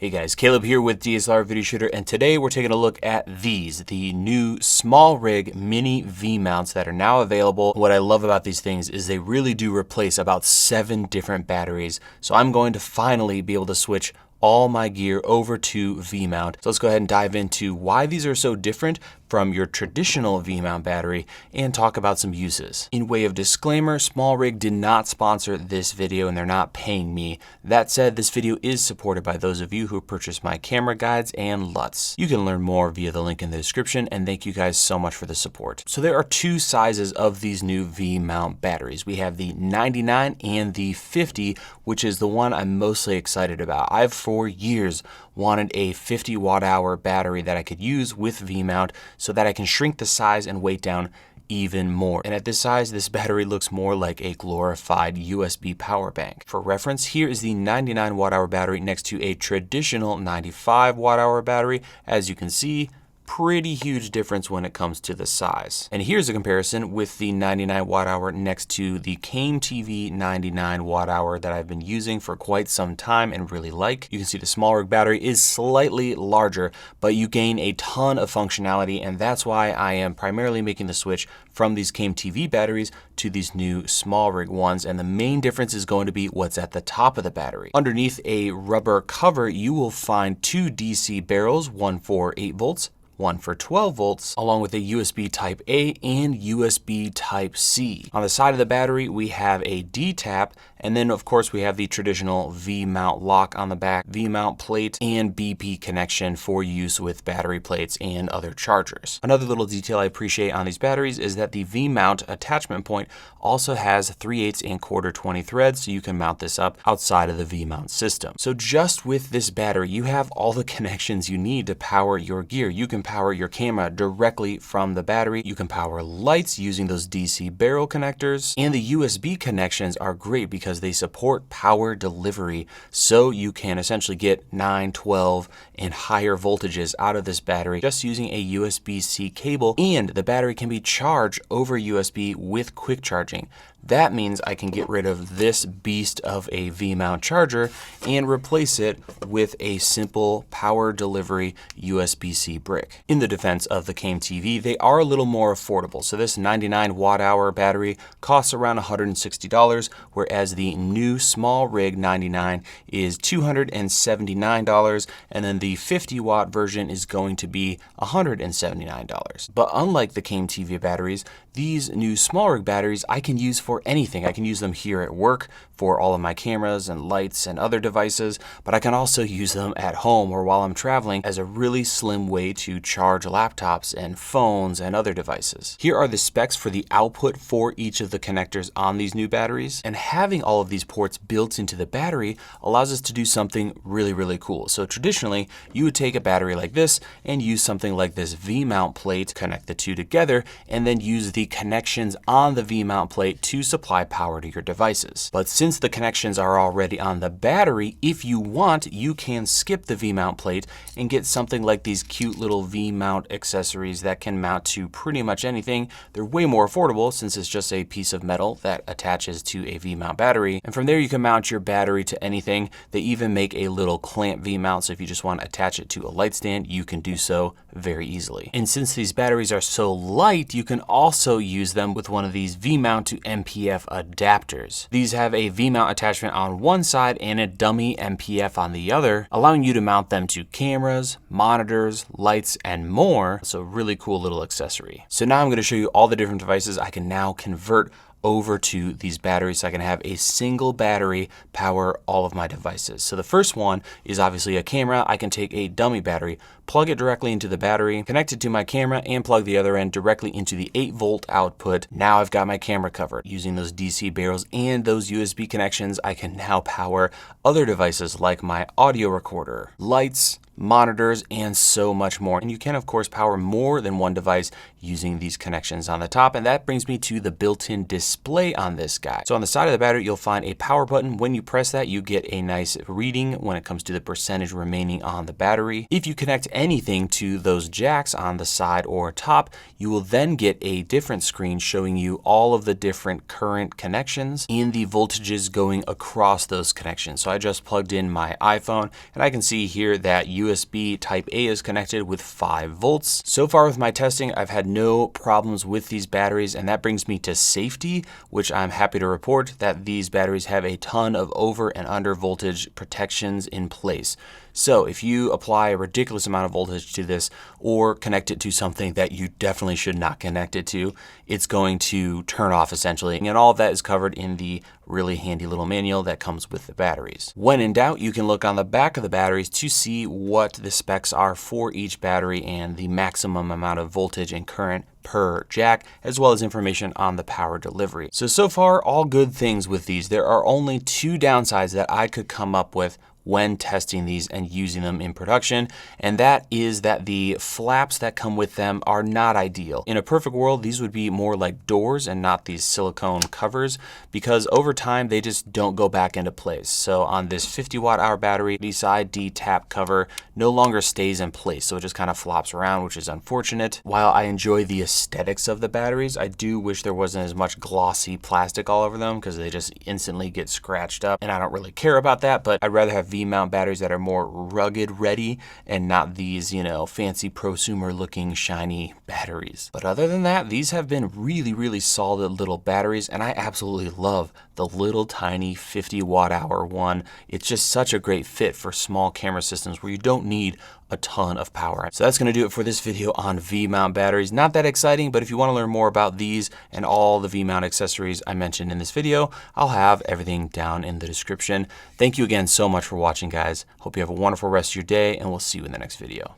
Hey guys, Caleb here with DSLR Video Shooter, and today we're taking a look at the new SmallRig mini V mounts that are now available. What I love about these things is they really do replace about 7 different batteries. So I'm going to finally be able to switch all my gear over to V-mount. So let's go ahead and dive into why these are so different from your traditional V-mount battery and talk about some uses. In way of disclaimer, SmallRig did not sponsor this video and they're not paying me. That said, this video is supported by those of you who purchased my camera guides and LUTs. You can learn more via the link in the description, and thank you guys so much for the support. So there are 2 sizes of these new V-mount batteries. We have the 99 and the 50, which is the one I'm mostly excited about. I've for years wanted a 50 watt hour battery that I could use with V-mount so that I can shrink the size and weight down even more. And at this size, this battery looks more like a glorified USB power bank. For reference, here is the 99 watt hour battery next to a traditional 95 watt hour battery. As you can see, pretty huge difference when it comes to the size. And here's a comparison with the 99 watt hour next to the Came TV 99 watt hour that I've been using for quite some time and really like. You can see the SmallRig battery is slightly larger, but you gain a ton of functionality, and that's why I am primarily making the switch from these Came TV batteries to these new SmallRig ones. And the main difference is going to be what's at the top of the battery. Underneath a rubber cover, you will find 2 DC barrels, one for 8 volts, one for 12 volts, along with a USB Type A and USB Type C. On the side of the battery, we have a D-tap, and then of course we have the traditional V-mount lock on the back, V-mount plate, and BP connection for use with battery plates and other chargers. Another little detail I appreciate on these batteries is that the V-mount attachment point also has 3/8 and 1/4 20 threads, so you can mount this up outside of the V-mount system. So just with this battery, you have all the connections you need to power your gear. You can power your camera directly from the battery. You can power lights using those DC barrel connectors, and the USB connections are great because they support power delivery, so you can essentially get 9, 12, and higher voltages out of this battery just using a USB-C cable, and the battery can be charged over USB with quick charging. That means I can get rid of this beast of a V-mount charger and replace it with a simple power delivery USB-C brick. In the defense of the Came TV, they are a little more affordable. So this 99 watt hour battery costs around $160, whereas the new SmallRig 99 is $279, and then the 50 watt version is going to be $179. But unlike the Came TV batteries, these new SmallRig batteries I can use for anything. I can use them here at work for all of my cameras and lights and other devices, but I can also use them at home or while I'm traveling as a really slim way to charge laptops and phones and other devices. Here are the specs for the output for each of the connectors on these new batteries, and having all of these ports built into the battery allows us to do something really cool. So traditionally, you would take a battery like this and use something like this V-mount plate, connect the two together, and then use the connections on the V-mount plate to supply power to your devices. But since the connections are already on the battery, if you want, you can skip the V-mount plate and get something like these cute little V-mount accessories that can mount to pretty much anything. They're way more affordable since it's just a piece of metal that attaches to a V-mount battery. And from there, you can mount your battery to anything. They even make a little clamp V-mount, so if you just want to attach it to a light stand, you can do so very easily. And since these batteries are so light, you can also use them with one of these V-mount to MPF adapters. These have a V-mount attachment on one side and a dummy MPF on the other, allowing you to mount them to cameras, monitors, lights, and more. So really cool little accessory. So now I'm going to show you all the different devices I can now convert over to these batteries so I can have a single battery power all of my devices. So the first one is obviously a camera. I can take a dummy battery, plug it directly into the battery, connect it to my camera, and plug the other end directly into the 8-volt output. Now I've got my camera covered. Using those DC barrels and those USB connections, I can now power other devices like my audio recorder, lights, monitors, and so much more. And you can, of course, power more than one device using these connections on the top. And that brings me to the built-in display on this guy. So on the side of the battery, you'll find a power button. When you press that, you get a nice reading when it comes to the percentage remaining on the battery. If you connect anything to those jacks on the side or top, you will then get a different screen showing you all of the different current connections and the voltages going across those connections. So I just plugged in my iPhone and I can see here that USB Type A is connected with 5 volts. So far with my testing, I've had no problems with these batteries, and that brings me to safety, which I'm happy to report that these batteries have a ton of over and under voltage protections in place. So if you apply a ridiculous amount of voltage to this or connect it to something that you definitely should not connect it to, it's going to turn off essentially. And all of that is covered in the really handy little manual that comes with the batteries. When in doubt, you can look on the back of the batteries to see what the specs are for each battery and the maximum amount of voltage and current per jack, as well as information on the power delivery. So far, all good things with these. There are only 2 downsides that I could come up with when testing these and using them in production, and that is that the flaps that come with them are not ideal. In a perfect world, these would be more like doors and not these silicone covers, because over time they just don't go back into place. So on this 50 watt-hour battery, the side D tap cover no longer stays in place, so it just kind of flops around, which is unfortunate. While I enjoy the aesthetics of the batteries, I do wish there wasn't as much glossy plastic all over them, because they just instantly get scratched up, and I don't really care about that, but I'd rather have V-mount batteries that are more rugged ready and not these, you know, fancy prosumer looking shiny batteries. But other than that, these have been really solid little batteries, and I absolutely love the little tiny 50 watt-hour one. It's just such a great fit for small camera systems where you don't need a ton of power. So that's going to do it for this video on V-mount batteries. Not that exciting, but if you want to learn more about these and all the V-mount accessories I mentioned in this video, I'll have everything down in the description. Thank you again so much for watching, guys. Hope you have a wonderful rest of your day, and we'll see you in the next video.